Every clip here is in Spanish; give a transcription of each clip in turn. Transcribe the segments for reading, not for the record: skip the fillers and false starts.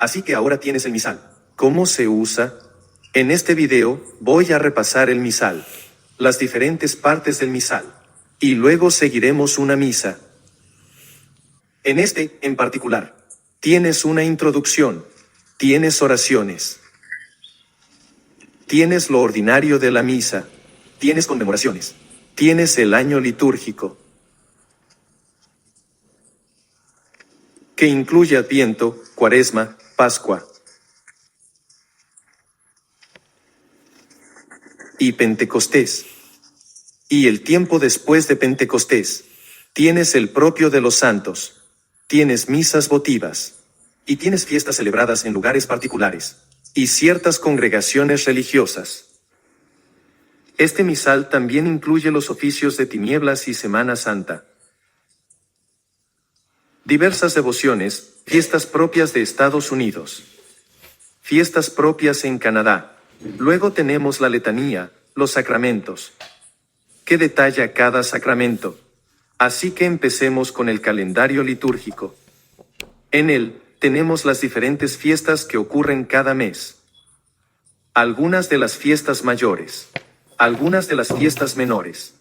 Así que ahora tienes el misal. ¿Cómo se usa? En este video, voy a repasar el misal, las diferentes partes del misal, y luego seguiremos una misa. En este, en particular, tienes una introducción, tienes oraciones, tienes lo ordinario de la misa, tienes conmemoraciones, tienes el año litúrgico, que incluye Adviento, Cuaresma, Pascua y Pentecostés. Y el tiempo después de Pentecostés. Tienes el propio de los santos. Tienes misas votivas. Y tienes fiestas celebradas en lugares particulares. Y ciertas congregaciones religiosas. Este misal también incluye los oficios de tinieblas y Semana Santa. Diversas devociones, fiestas propias de Estados Unidos. Fiestas propias en Canadá. Luego tenemos la letanía, los sacramentos, que detalla cada sacramento. Así que empecemos con el calendario litúrgico. En él, tenemos las diferentes fiestas que ocurren cada mes. Algunas de las fiestas mayores. Algunas de las fiestas menores.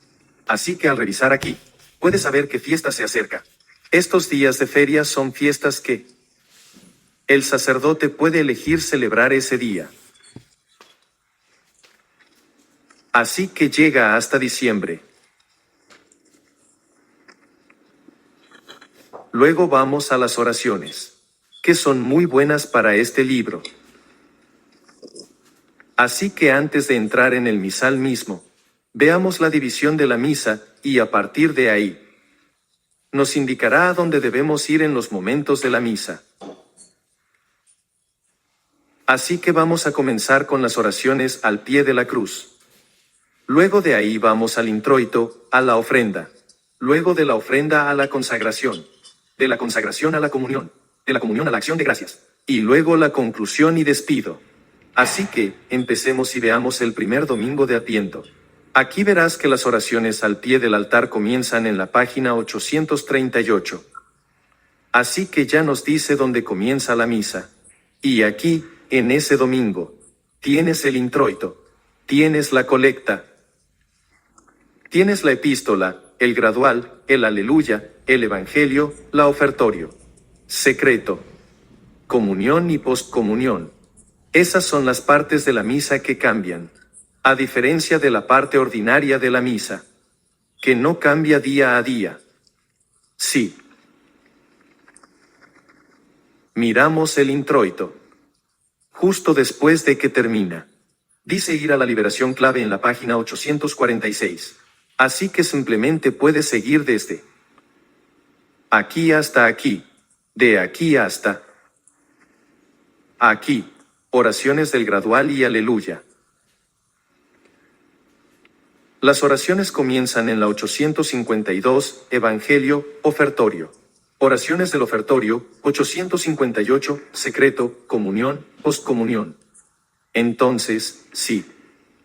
Así que al revisar aquí, puedes saber qué fiesta se acerca. Estos días de feria son fiestas que el sacerdote puede elegir celebrar ese día. Así que llega hasta diciembre. Luego vamos a las oraciones, que son muy buenas para este libro. Así que antes de entrar en el misal mismo, veamos la división de la misa, y a partir de ahí, nos indicará a dónde debemos ir en los momentos de la misa. Así que vamos a comenzar con las oraciones al pie de la cruz. Luego de ahí vamos al introito, a la ofrenda. Luego de la ofrenda a la consagración. De la consagración a la comunión. De la comunión a la acción de gracias. Y luego la conclusión y despido. Así que, empecemos y veamos el primer domingo de Adviento. Aquí verás que las oraciones al pie del altar comienzan en la página 838. Así que ya nos dice dónde comienza la misa. Y aquí, en ese domingo, tienes el introito. Tienes la colecta. Tienes la epístola, el gradual, el aleluya, el evangelio, la ofertorio. Secreto. Comunión y postcomunión. Esas son las partes de la misa que cambian. A diferencia de la parte ordinaria de la misa, que no cambia día a día. Sí. Miramos el introito. Justo después de que termina. Dice ir a la liberación clave en la página 846. Así que simplemente puedes seguir desde aquí hasta aquí, de aquí hasta aquí, oraciones del gradual y aleluya. Las oraciones comienzan en la 852, Evangelio, ofertorio. Oraciones del ofertorio, 858, secreto, comunión, postcomunión. Entonces, sí,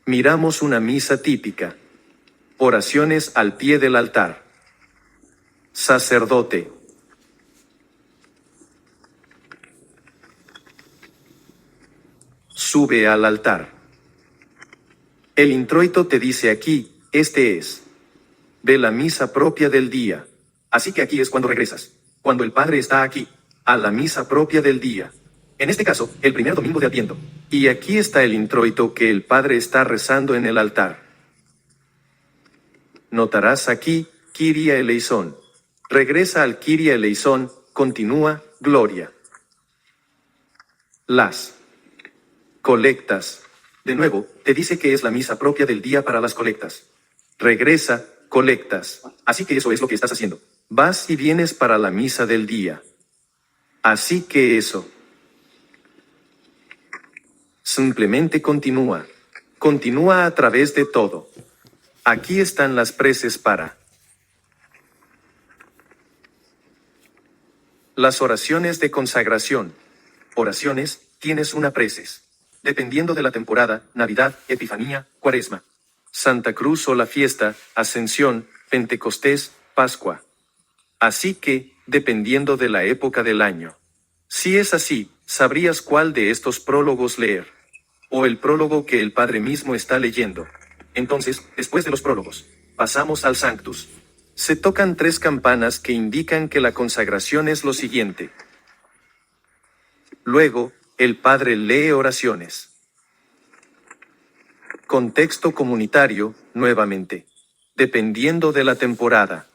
miramos una misa típica. Oraciones al pie del altar. Sacerdote. Sube al altar. El introito te dice aquí, este es de la misa propia del día. Así que aquí es cuando regresas. Cuando el Padre está aquí, a la misa propia del día. En este caso, el primer domingo de Adviento. Y aquí está el introito que el Padre está rezando en el altar. Notarás aquí, Kyrie eleison. Regresa al Kyrie eleison, continúa, gloria. Las colectas. De nuevo, te dice que es la misa propia del día para las colectas. Regresa, colectas. Así que eso es lo que estás haciendo. Vas y vienes para la misa del día. Así que eso. Simplemente continúa. Continúa a través de todo. Aquí están las preces para las oraciones de consagración. Oraciones, tienes una preces. Dependiendo de la temporada, Navidad, Epifanía, Cuaresma, Santa Cruz o la fiesta, Ascensión, Pentecostés, Pascua. Así que, dependiendo de la época del año. Si es así, sabrías cuál de estos prólogos leer. O el prólogo que el Padre mismo está leyendo. Entonces, después de los prólogos, pasamos al Sanctus. Se tocan 3 campanas que indican que la consagración es lo siguiente. Luego, el Padre lee oraciones. Contexto comunitario, nuevamente. Dependiendo de la temporada.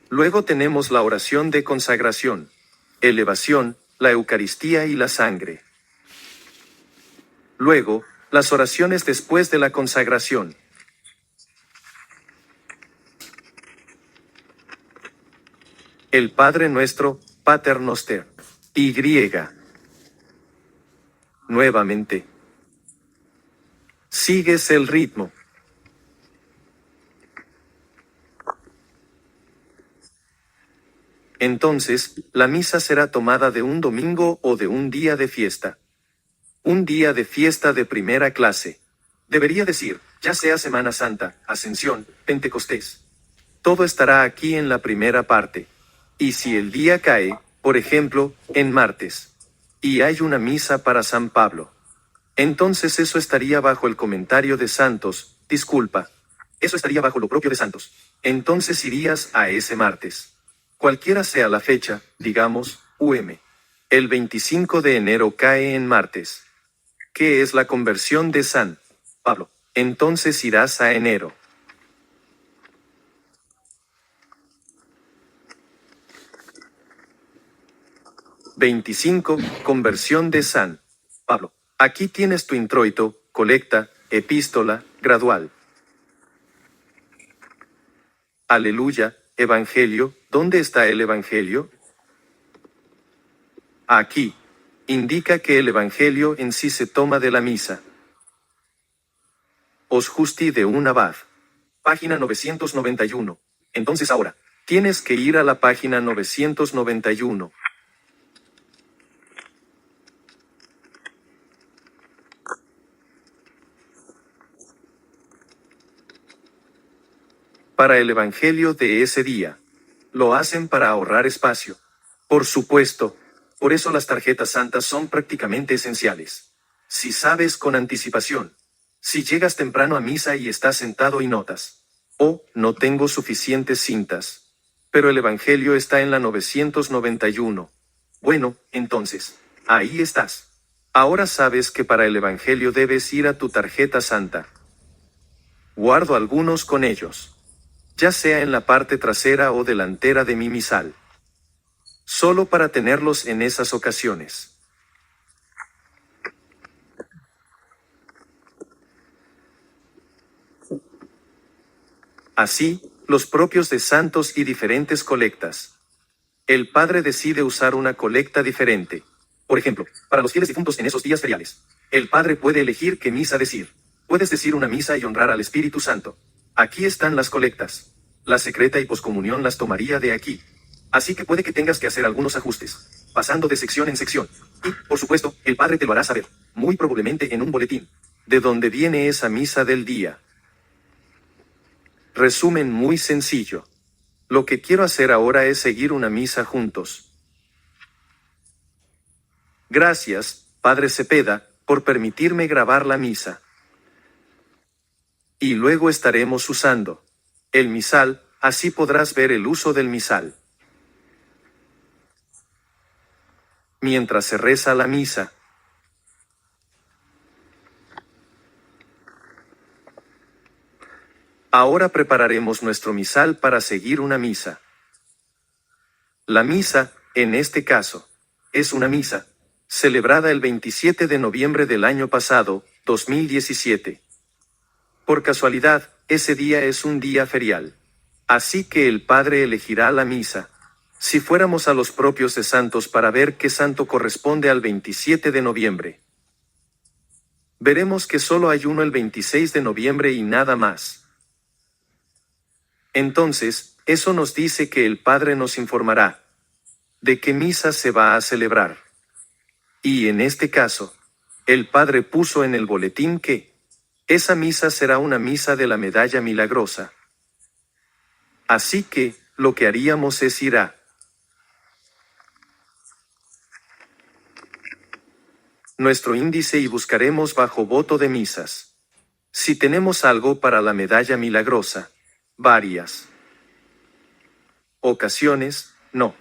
Luego tenemos la oración de consagración, elevación, la Eucaristía y la sangre. Luego, las oraciones después de la consagración. El Padre Nuestro, Pater Noster. Y. Nuevamente. Sigues el ritmo. Entonces, la misa será tomada de un domingo o de un día de fiesta. Un día de fiesta de primera clase. Debería decir, ya sea Semana Santa, Ascensión, Pentecostés. Todo estará aquí en la primera parte. Y si el día cae, por ejemplo, en martes, y hay una misa para San Pablo, entonces eso estaría bajo el comentario de Santos, disculpa. Eso estaría bajo lo propio de Santos. Entonces irías a ese martes. Cualquiera sea la fecha, digamos, El 25 de enero cae en martes. ¿Qué es la conversión de San Pablo? Entonces irás a enero. Conversión de San Pablo. Aquí tienes tu introito, colecta, epístola, gradual. Aleluya, Evangelio. ¿Dónde está el Evangelio? Aquí. Indica que el Evangelio en sí se toma de la misa. Os Justi de un Abad. Página 991. Entonces ahora, tienes que ir a la página 991. Para el Evangelio de ese día. Lo hacen para ahorrar espacio. Por supuesto. Por eso las tarjetas santas son prácticamente esenciales. Si sabes con anticipación. Si llegas temprano a misa y estás sentado y notas. Oh, no tengo suficientes cintas. Pero el Evangelio está en la 991. Bueno, entonces, ahí estás. Ahora sabes que para el Evangelio debes ir a tu tarjeta santa. Guardo algunos con ellos. Ya sea en la parte trasera o delantera de mi misal. Solo para tenerlos en esas ocasiones. Así, los propios de santos y diferentes colectas. El Padre decide usar una colecta diferente. Por ejemplo, para los fieles difuntos en esos días feriales. El Padre puede elegir qué misa decir. Puedes decir una misa y honrar al Espíritu Santo. Aquí están las colectas. La secreta y poscomunión las tomaría de aquí. Así que puede que tengas que hacer algunos ajustes, pasando de sección en sección. Y, por supuesto, el Padre te lo hará saber, muy probablemente en un boletín. ¿De dónde viene esa misa del día? Resumen muy sencillo. Lo que quiero hacer ahora es seguir una misa juntos. Gracias, Padre Cepeda, por permitirme grabar la misa. Y luego estaremos usando el misal, así podrás ver el uso del misal. Mientras se reza la misa. Ahora prepararemos nuestro misal para seguir una misa. La misa, en este caso, es una misa, celebrada el 27 de noviembre del año pasado, 2017. Por casualidad, ese día es un día ferial. Así que el Padre elegirá la misa. Si fuéramos a los propios de santos para ver qué santo corresponde al 27 de noviembre. Veremos que solo hay uno el 26 de noviembre y nada más. Entonces, eso nos dice que el Padre nos informará de qué misa se va a celebrar. Y en este caso, el Padre puso en el boletín que esa misa será una misa de la medalla milagrosa. Así que, lo que haríamos es ir a nuestro índice y buscaremos bajo voto de misas. Si tenemos algo para la medalla milagrosa, varias ocasiones, no.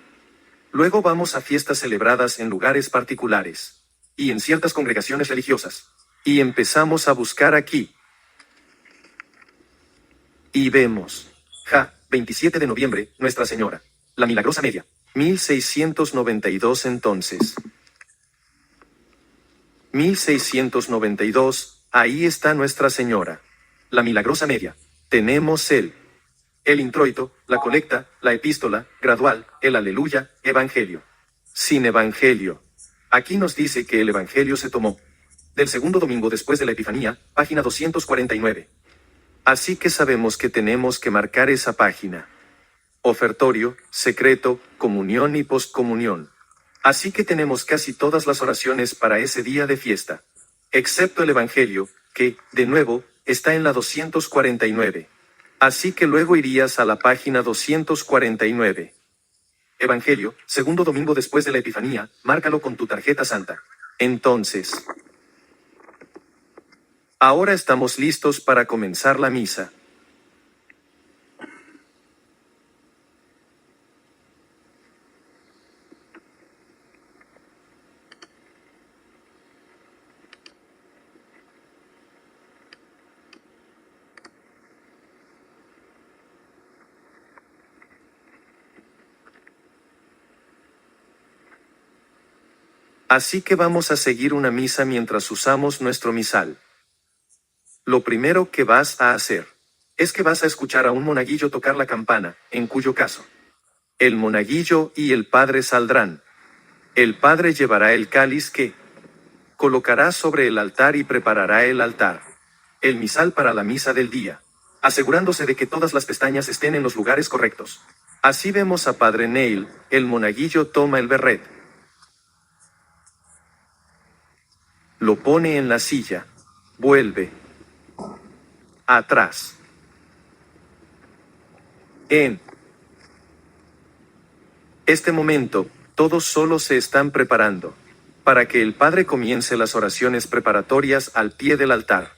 Luego vamos a fiestas celebradas en lugares particulares y en ciertas congregaciones religiosas. Y empezamos a buscar aquí. Y vemos. 27 de noviembre, Nuestra Señora. La Milagrosa Media. 1692 entonces. 1692, ahí está Nuestra Señora. La Milagrosa Media. Tenemos el introito, la colecta, la epístola, gradual, el aleluya, evangelio. Sin evangelio. Aquí nos dice que el evangelio se tomó del segundo domingo después de la Epifanía, página 249. Así que sabemos que tenemos que marcar esa página. Ofertorio, secreto, comunión y postcomunión. Así que tenemos casi todas las oraciones para ese día de fiesta. Excepto el Evangelio, que, de nuevo, está en la 249. Así que luego irías a la página 249. Evangelio, segundo domingo después de la Epifanía, márcalo con tu tarjeta santa. Entonces, ahora estamos listos para comenzar la misa. Así que vamos a seguir una misa mientras usamos nuestro misal. Lo primero que vas a hacer es que vas a escuchar a un monaguillo tocar la campana, en cuyo caso el monaguillo y el padre saldrán. El padre llevará el cáliz que colocará sobre el altar y preparará el altar. El misal para la misa del día, asegurándose de que todas las pestañas estén en los lugares correctos. Así vemos a Padre Neil, el monaguillo toma el berret, lo pone en la silla, vuelve atrás. En este momento, todos solo se están preparando para que el Padre comience las oraciones preparatorias al pie del altar.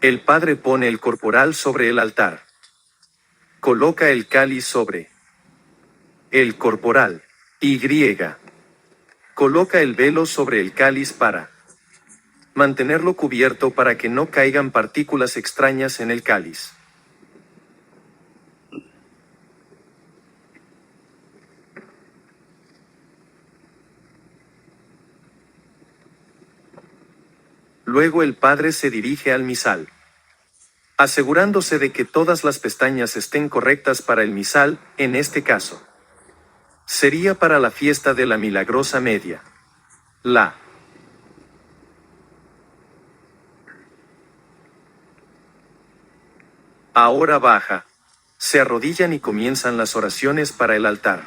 El Padre pone el corporal sobre el altar. Coloca el cáliz sobre el corporal. Y coloca el velo sobre el cáliz para mantenerlo cubierto para que no caigan partículas extrañas en el cáliz. Luego el Padre se dirige al misal, asegurándose de que todas las pestañas estén correctas para el misal, en este caso. Sería para la fiesta de la Milagrosa Media. Ahora baja. Se arrodillan y comienzan las oraciones para el altar.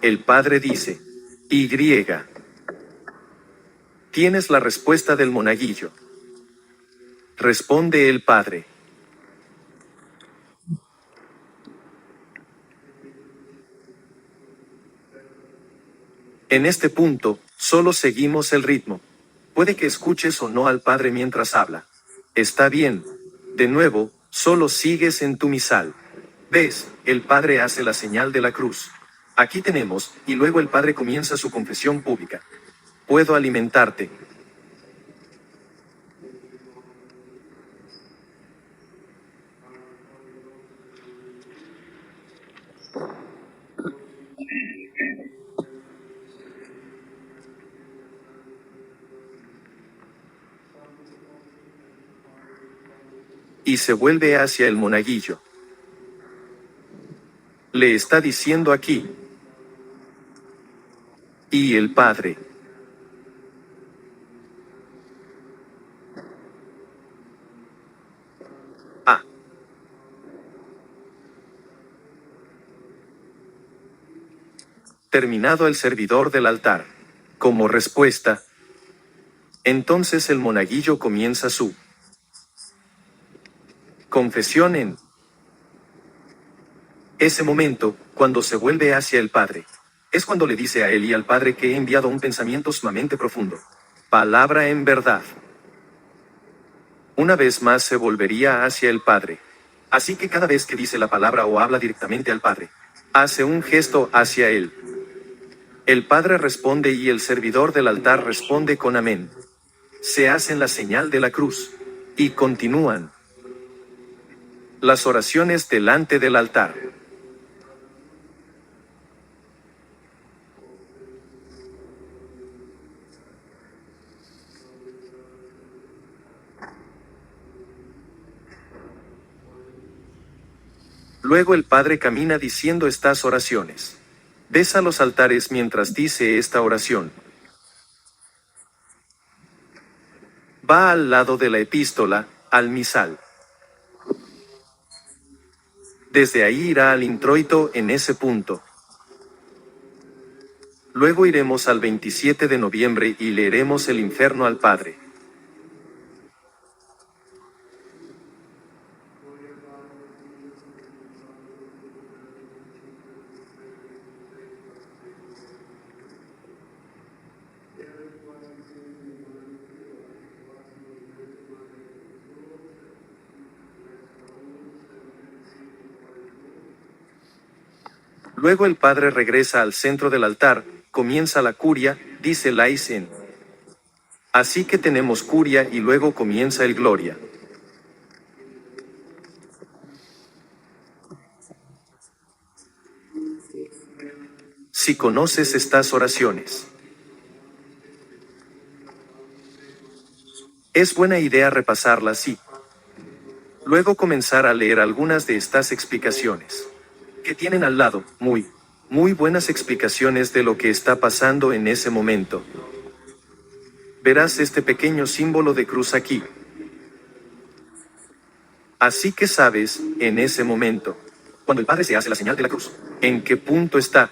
El Padre dice, y tienes la respuesta del monaguillo. Responde el Padre. En este punto, solo seguimos el ritmo. Puede que escuches o no al Padre mientras habla. Está bien. De nuevo, solo sigues en tu misal. ¿Ves? El Padre hace la señal de la cruz. Aquí tenemos, y luego el Padre comienza su confesión pública. Puedo alimentarte. Y se vuelve hacia el monaguillo. Le está diciendo aquí. Y el Padre. Terminado el servidor del altar. Como respuesta, entonces el monaguillo comienza su confesión en Ese momento, cuando se vuelve hacia el Padre, es cuando le dice a él y al Padre que he enviado un pensamiento sumamente profundo. Palabra en verdad. Una vez más se volvería hacia el Padre. Así que cada vez que dice la palabra o habla directamente al Padre, hace un gesto hacia él. El Padre responde y el servidor del altar responde con amén. Se hacen la señal de la cruz. Y continúan las oraciones delante del altar. Luego el Padre camina diciendo estas oraciones. Besa los altares mientras dice esta oración. Va al lado de la epístola, al misal. Desde ahí irá al introito en ese punto. Luego iremos al 27 de noviembre y leeremos el infierno al Padre. Luego el Padre regresa al centro del altar, comienza la curia, dice Laicen. Así que tenemos curia y luego comienza el gloria. Si conoces estas oraciones, es buena idea repasarlas y luego comenzar a leer algunas de estas explicaciones, que tienen al lado, muy buenas explicaciones de lo que está pasando en ese momento. Verás este pequeño símbolo de cruz aquí. Así que sabes, en ese momento, cuando el Padre se hace la señal de la cruz, ¿en qué punto está?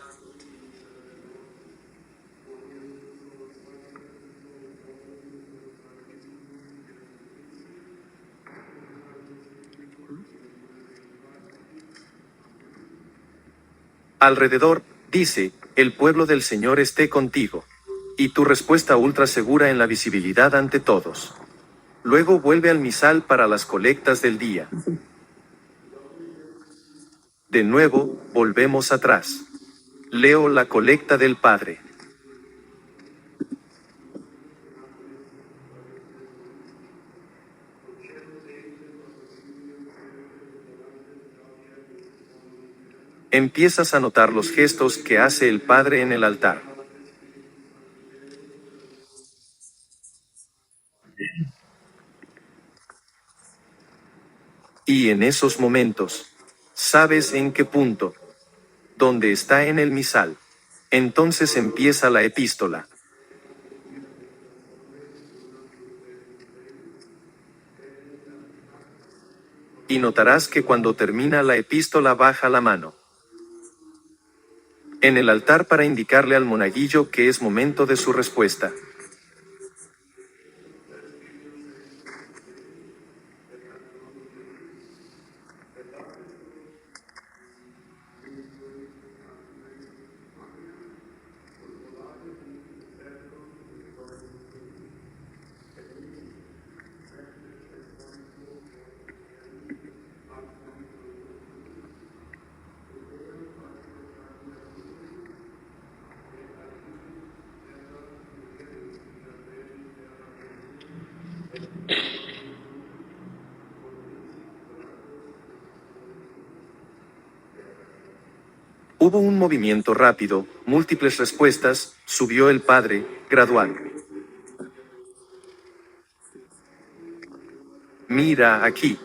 Alrededor, dice, el pueblo del Señor esté contigo. Y tu respuesta ultra segura en la visibilidad ante todos. Luego vuelve al misal para las colectas del día. De nuevo, volvemos atrás. Leo la colecta del Padre. Empiezas a notar los gestos que hace el Padre en el altar. Y en esos momentos, ¿sabes en qué punto? Donde está en el misal. Entonces empieza la epístola. Y notarás que cuando termina la epístola baja la mano en el altar para indicarle al monaguillo que es momento de su respuesta. Hubo un movimiento rápido, múltiples respuestas, subió el Padre, gradual. Mira aquí.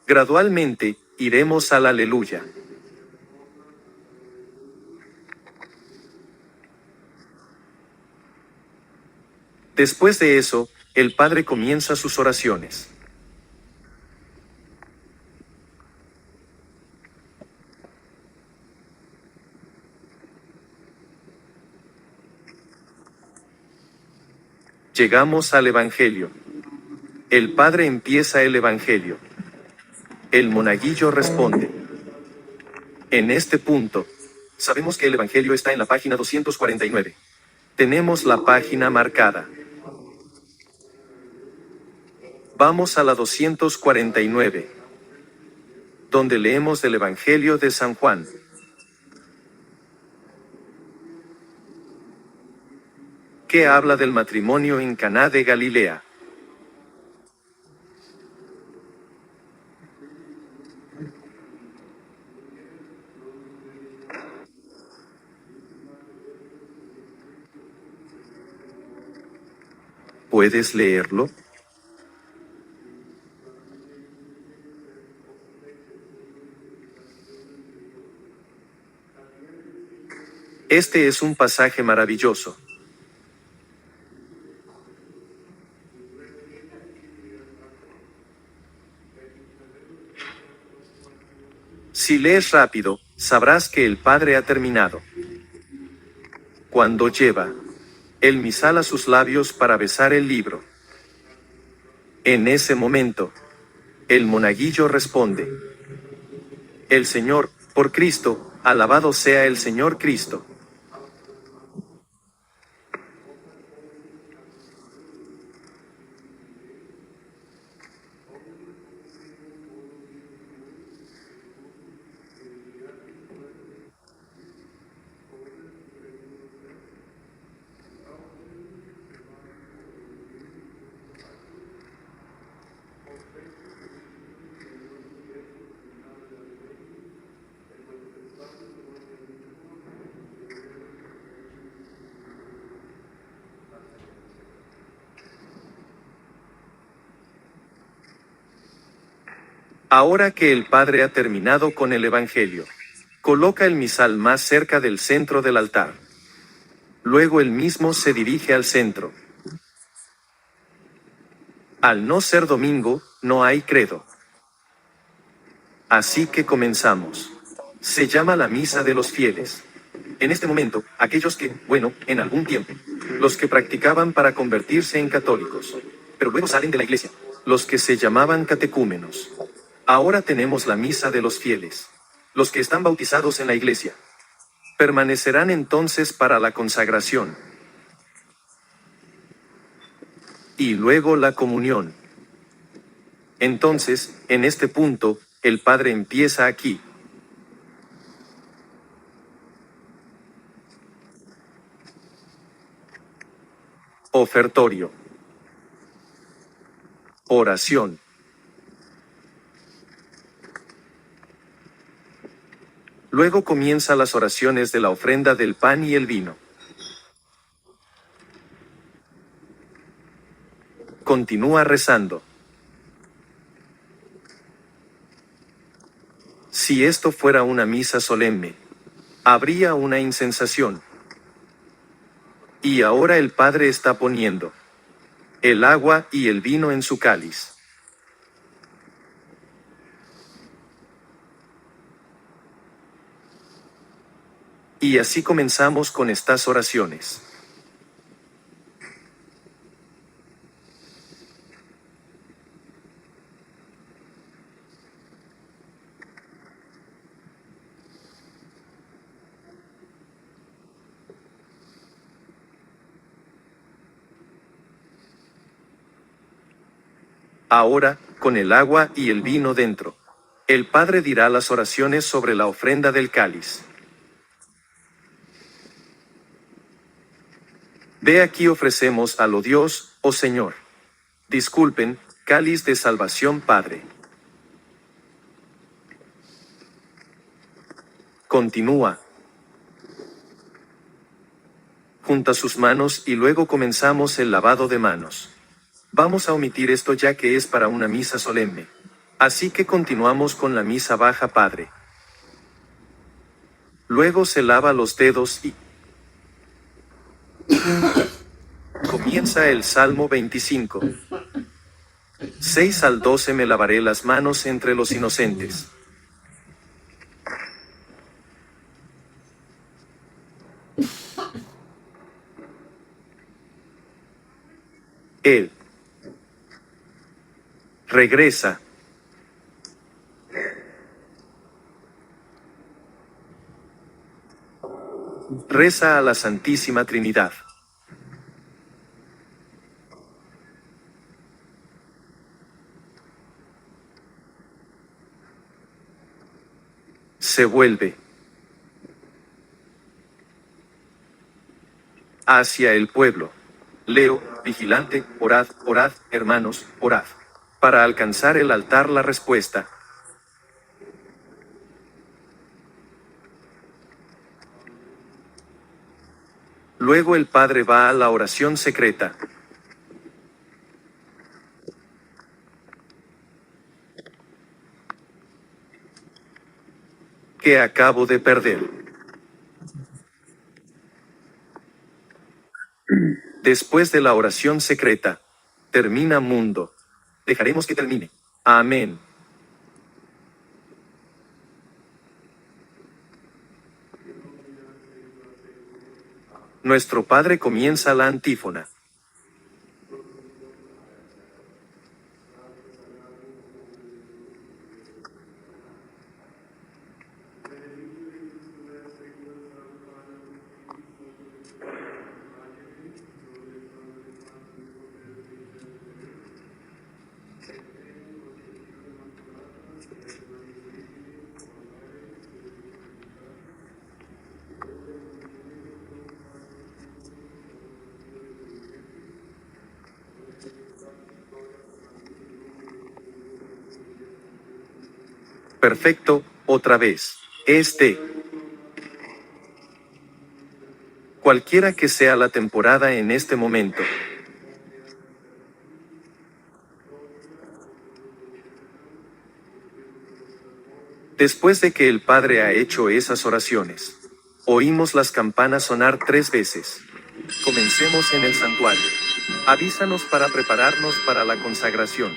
Gradualmente, iremos al aleluya. Después de eso, el Padre comienza sus oraciones. Llegamos al Evangelio. El Padre empieza el Evangelio. El monaguillo responde. En este punto, sabemos que el Evangelio está en la página 249. Tenemos la página marcada. Vamos a la 249, donde leemos del Evangelio de San Juan. Que habla del matrimonio en Caná de Galilea. ¿Puedes leerlo? Este es un pasaje maravilloso. Si lees rápido, sabrás que el Padre ha terminado. Cuando lleva el misal a sus labios para besar el libro. En ese momento, el monaguillo responde. El Señor, por Cristo, alabado sea el Señor Cristo. Ahora que el Padre ha terminado con el Evangelio, coloca el misal más cerca del centro del altar. Luego él mismo se dirige al centro. Al no ser domingo, no hay credo. Así que comenzamos. Se llama la misa de los fieles. En este momento, aquellos que, en algún tiempo, los que practicaban para convertirse en católicos, pero luego salen de la iglesia, los que se llamaban catecúmenos. Ahora tenemos la misa de los fieles. Los que están bautizados en la iglesia. Permanecerán entonces para la consagración. Y luego la comunión. Entonces, en este punto, el Padre empieza aquí. Ofertorio. Oración. Luego comienza las oraciones de la ofrenda del pan y el vino. Continúa rezando. Si esto fuera una misa solemne, habría una incensación. Y ahora el Padre está poniendo el agua y el vino en su cáliz. Y así comenzamos con estas oraciones. Ahora, con el agua y el vino dentro, el Padre dirá las oraciones sobre la ofrenda del cáliz. Ve aquí ofrecemos a lo Dios, oh Señor. Disculpen, cáliz de salvación Padre. Continúa. Junta sus manos y luego comenzamos el lavado de manos. Vamos a omitir esto ya que es para una misa solemne. Así que continuamos con la misa baja Padre. Luego se lava los dedos y comienza el Salmo 25. 6 al 12 me lavaré las manos entre los inocentes. Él regresa. Reza a la Santísima Trinidad. Se vuelve hacia el pueblo. Leo, vigilante, orad, orad, hermanos, orad. Para alcanzar el altar la respuesta. Luego el Padre va a la oración secreta. Que acabo de perder. Después de la oración secreta, termina mundo. Dejaremos que termine. Amén. Nuestro Padre comienza la antífona. Perfecto, otra vez. Cualquiera que sea la temporada en este momento. Después de que el Padre ha hecho esas oraciones, oímos las campanas sonar 3 veces. Comencemos en el santuario. Avísanos para prepararnos para la consagración.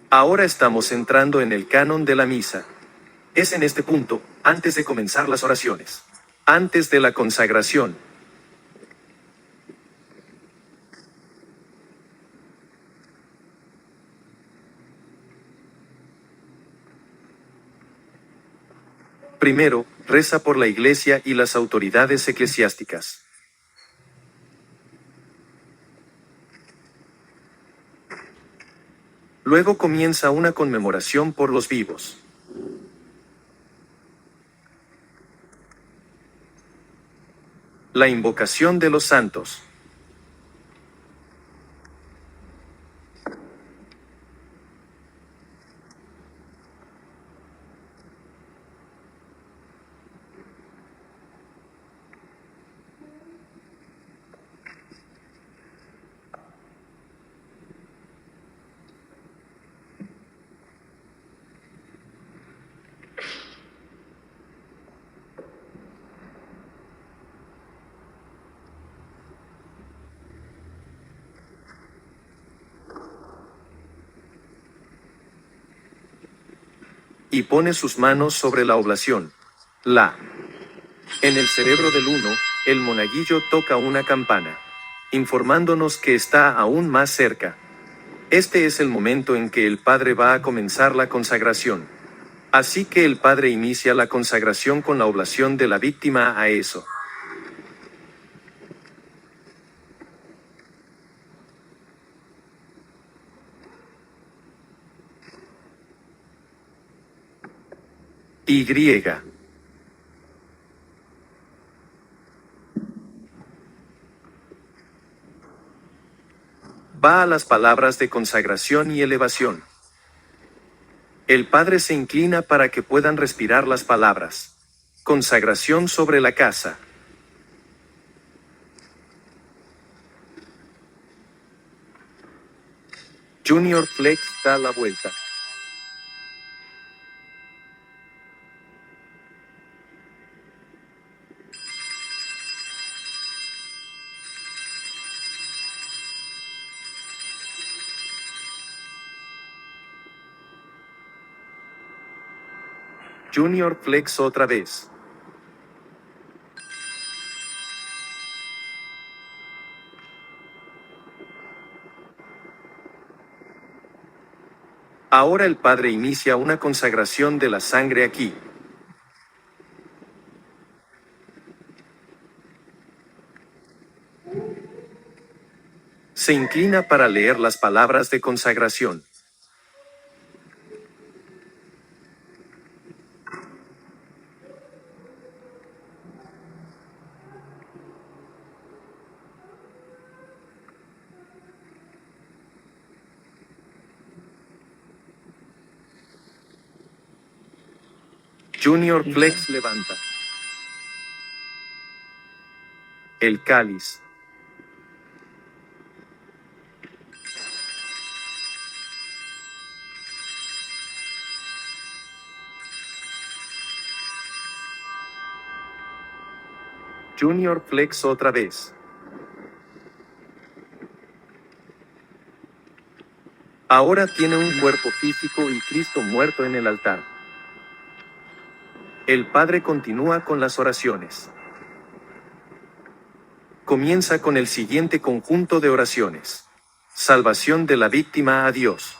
Ahora estamos entrando en el canon de la misa. Es en este punto, antes de comenzar las oraciones. Antes de la consagración. Primero, reza por la Iglesia y las autoridades eclesiásticas. Luego comienza una conmemoración por los vivos. La invocación de los santos. Y pone sus manos sobre la oblación. En el cerebro del uno, el monaguillo toca una campana, informándonos que está aún más cerca. Este es el momento en que el Padre va a comenzar la consagración. Así que el Padre inicia la consagración con la oblación de la víctima a eso. Y. Va a las palabras de consagración y elevación. El Padre se inclina para que puedan respirar las palabras. Consagración sobre la casa. Junior Flex da la vuelta. Junior Flex otra vez. Ahora el Padre inicia una consagración de la sangre aquí. Se inclina para leer las palabras de consagración. Junior Flex levanta el cáliz. Junior Flex otra vez. Ahora tiene un cuerpo físico y Cristo muerto en el altar. El Padre continúa con las oraciones. Comienza con el siguiente conjunto de oraciones. Salvación de la víctima a Dios.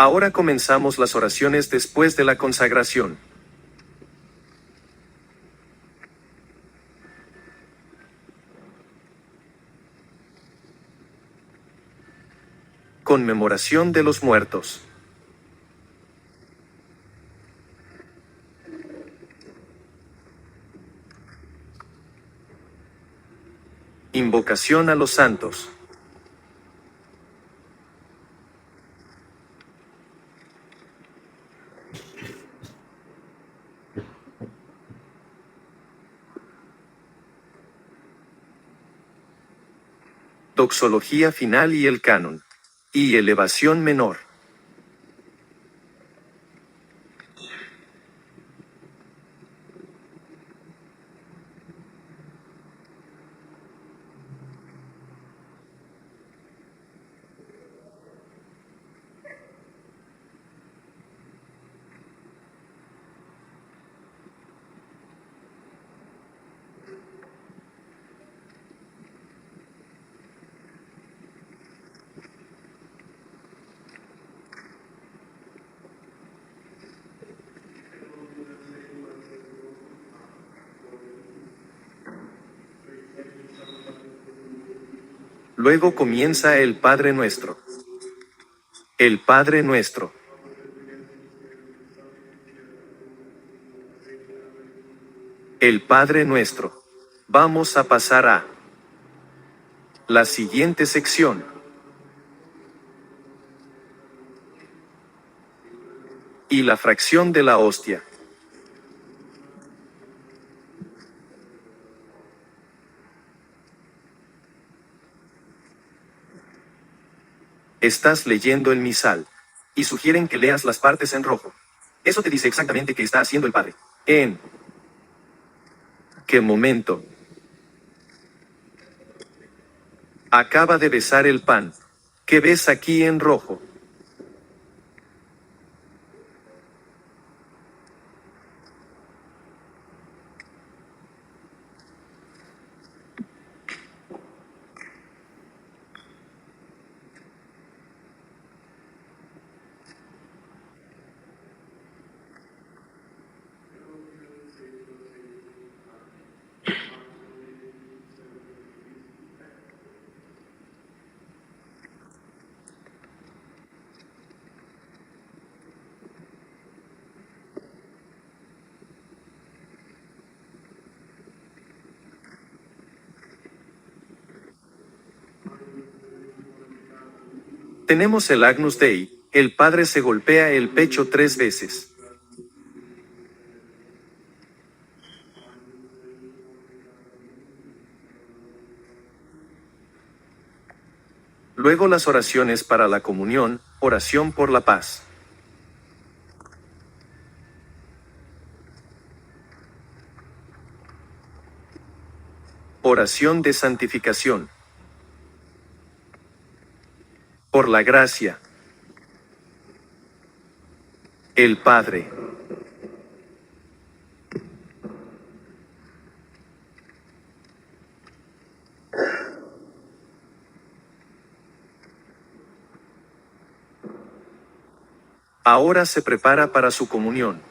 Ahora comenzamos las oraciones después de la consagración. Conmemoración de los muertos. Invocación a los santos. Doxología final y el canon. Y elevación menor. Luego comienza el Padre Nuestro. El Padre Nuestro. El Padre Nuestro. Vamos a pasar a la siguiente sección. Y la fracción de la hostia. Estás leyendo el misal. Y sugieren que leas las partes en rojo. Eso te dice exactamente qué está haciendo el Padre. ¿En qué momento? Acaba de besar el pan. ¿Qué ves aquí en rojo? Tenemos el Agnus Dei, El padre se golpea el pecho 3 veces. Luego las oraciones para la comunión, oración por la paz. Oración de santificación. Por la gracia. El Padre. Ahora se prepara para su comunión.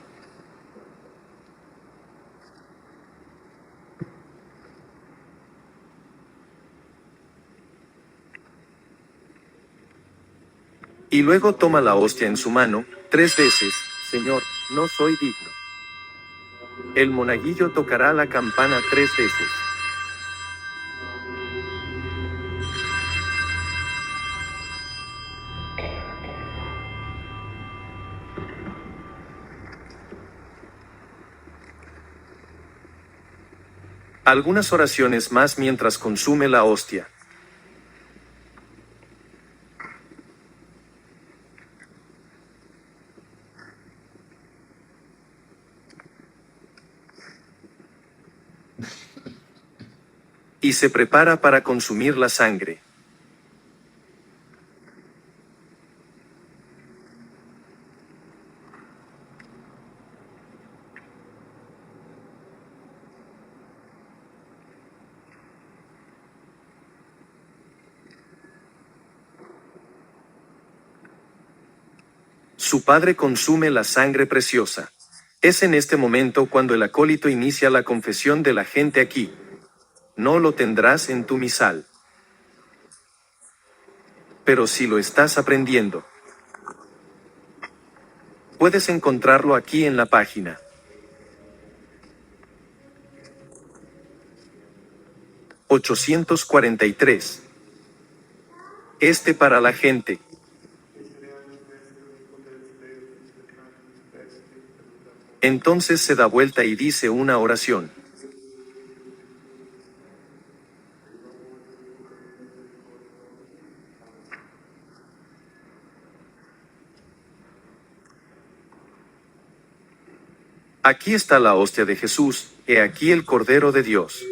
Y luego toma la hostia en su mano, 3 veces, Señor, no soy digno. El monaguillo tocará la campana 3 veces. Algunas oraciones más mientras consume la hostia. Y se prepara para consumir la sangre. Su padre consume la sangre preciosa. Es en este momento cuando el acólito inicia la confesión de la gente aquí. No lo tendrás en tu misal. Pero si lo estás aprendiendo, puedes encontrarlo aquí en la página. 843. Este para la gente. Entonces se da vuelta y dice una oración. Aquí está la hostia de Jesús, he aquí el Cordero de Dios.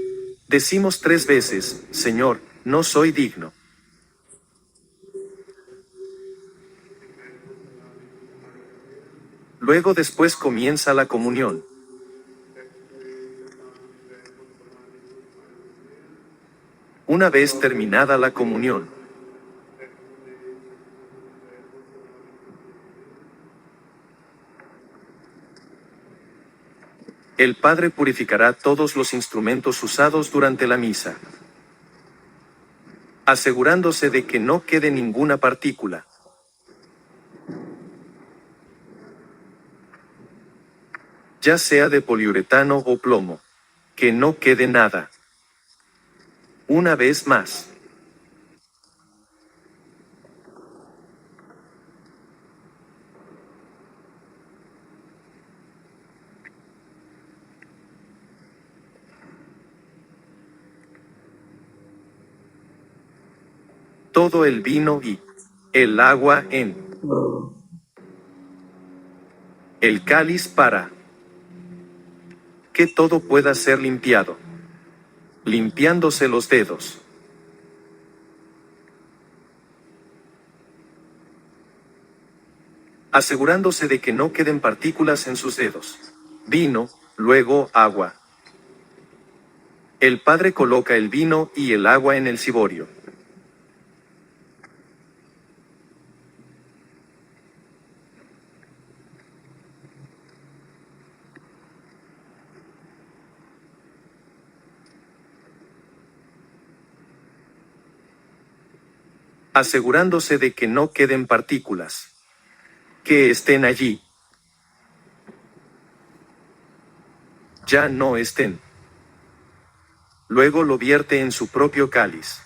Decimos 3 veces, Señor, no soy digno. Luego después comienza la comunión. Una vez terminada la comunión, el Padre purificará todos los instrumentos usados durante la misa, asegurándose de que no quede ninguna partícula. Ya sea de poliuretano o plomo, que no quede nada. Una vez más. Todo el vino y el agua en el cáliz para que todo pueda ser limpiado, limpiándose los dedos. Asegurándose de que no queden partículas en sus dedos. Vino, luego agua. El Padre coloca el vino y el agua en el ciborio. Asegurándose de que no queden partículas que estén allí. Ya no estén. Luego lo vierte en su propio cáliz,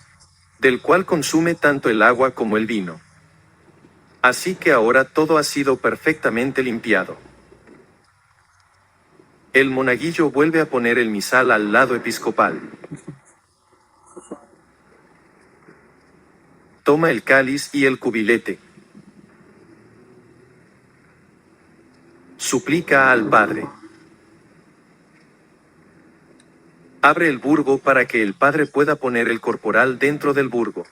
del cual consume tanto el agua como el vino. Así que ahora todo ha sido perfectamente limpiado. El monaguillo vuelve a poner el misal al lado episcopal. Toma el cáliz y el cubilete. Suplica al Padre. Abre el burgo para que el Padre pueda poner el corporal dentro del burgo.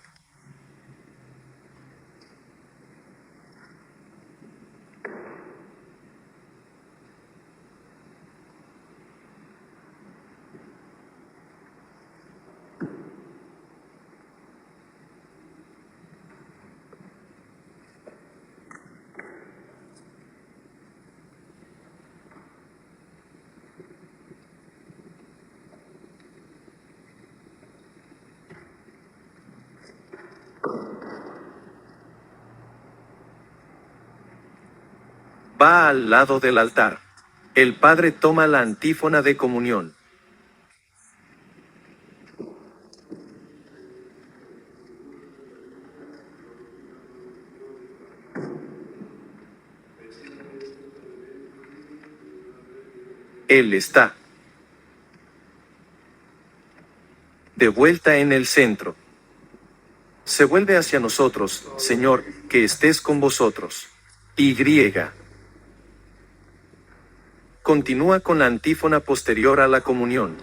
Va al lado del altar. El Padre toma la antífona de comunión. Él está de vuelta en el centro. Se vuelve hacia nosotros, Señor, que estés con vosotros. Y. Continúa con la antífona posterior a la comunión.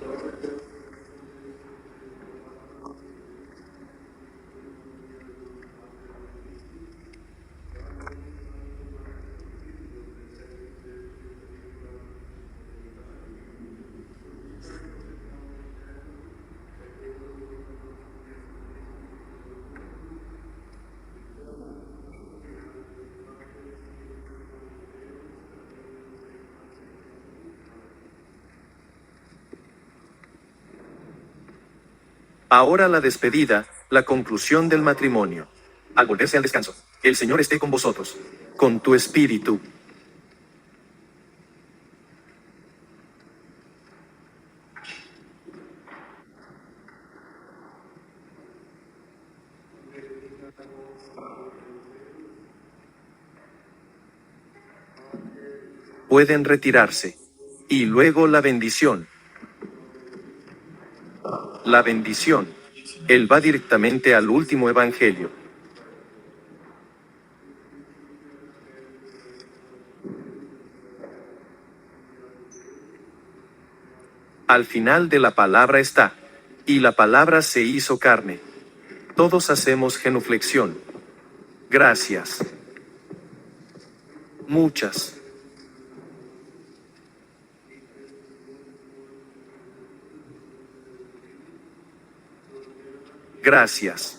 Ahora la despedida, la conclusión del matrimonio. Al volverse al descanso, el Señor esté con vosotros. Con tu espíritu. Pueden retirarse. Y luego la bendición. La bendición. Él va directamente al último evangelio. Al final de la palabra está. Y la palabra se hizo carne. Todos hacemos genuflexión. Gracias. Muchas. Gracias.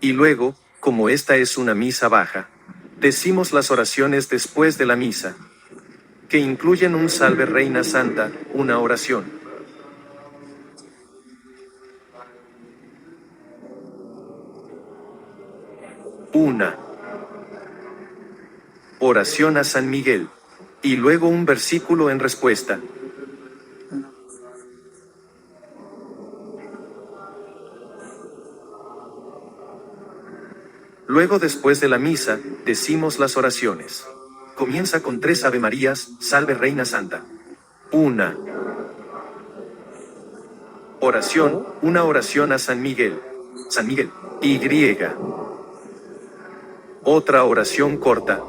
Y luego, como esta es una misa baja, decimos las oraciones después de la misa, que incluyen un Salve Reina Santa, una oración. Una oración a San Miguel. Y luego un versículo en respuesta. Luego, después de la misa, decimos las oraciones. Comienza con 3 Ave Marías, Salve Reina Santa. Una oración, una oración a San Miguel. San Miguel. Y. Otra oración corta.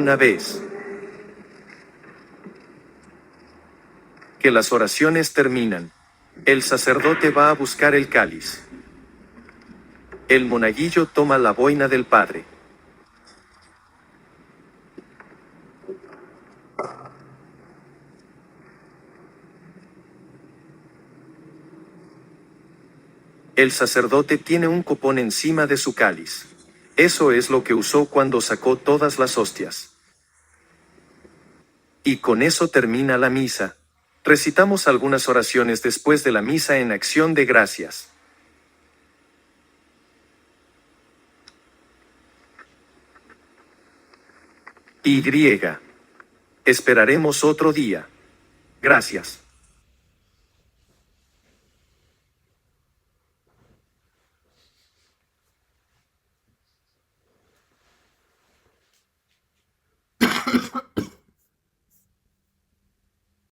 una vez que las oraciones terminan, el sacerdote va a buscar el cáliz. El monaguillo toma la boina del padre. El sacerdote tiene un copón encima de su cáliz. Eso es lo que usó cuando sacó todas las hostias. Y con eso termina la misa. Recitamos algunas oraciones después de la misa en acción de gracias. Y. Esperaremos otro día. Gracias.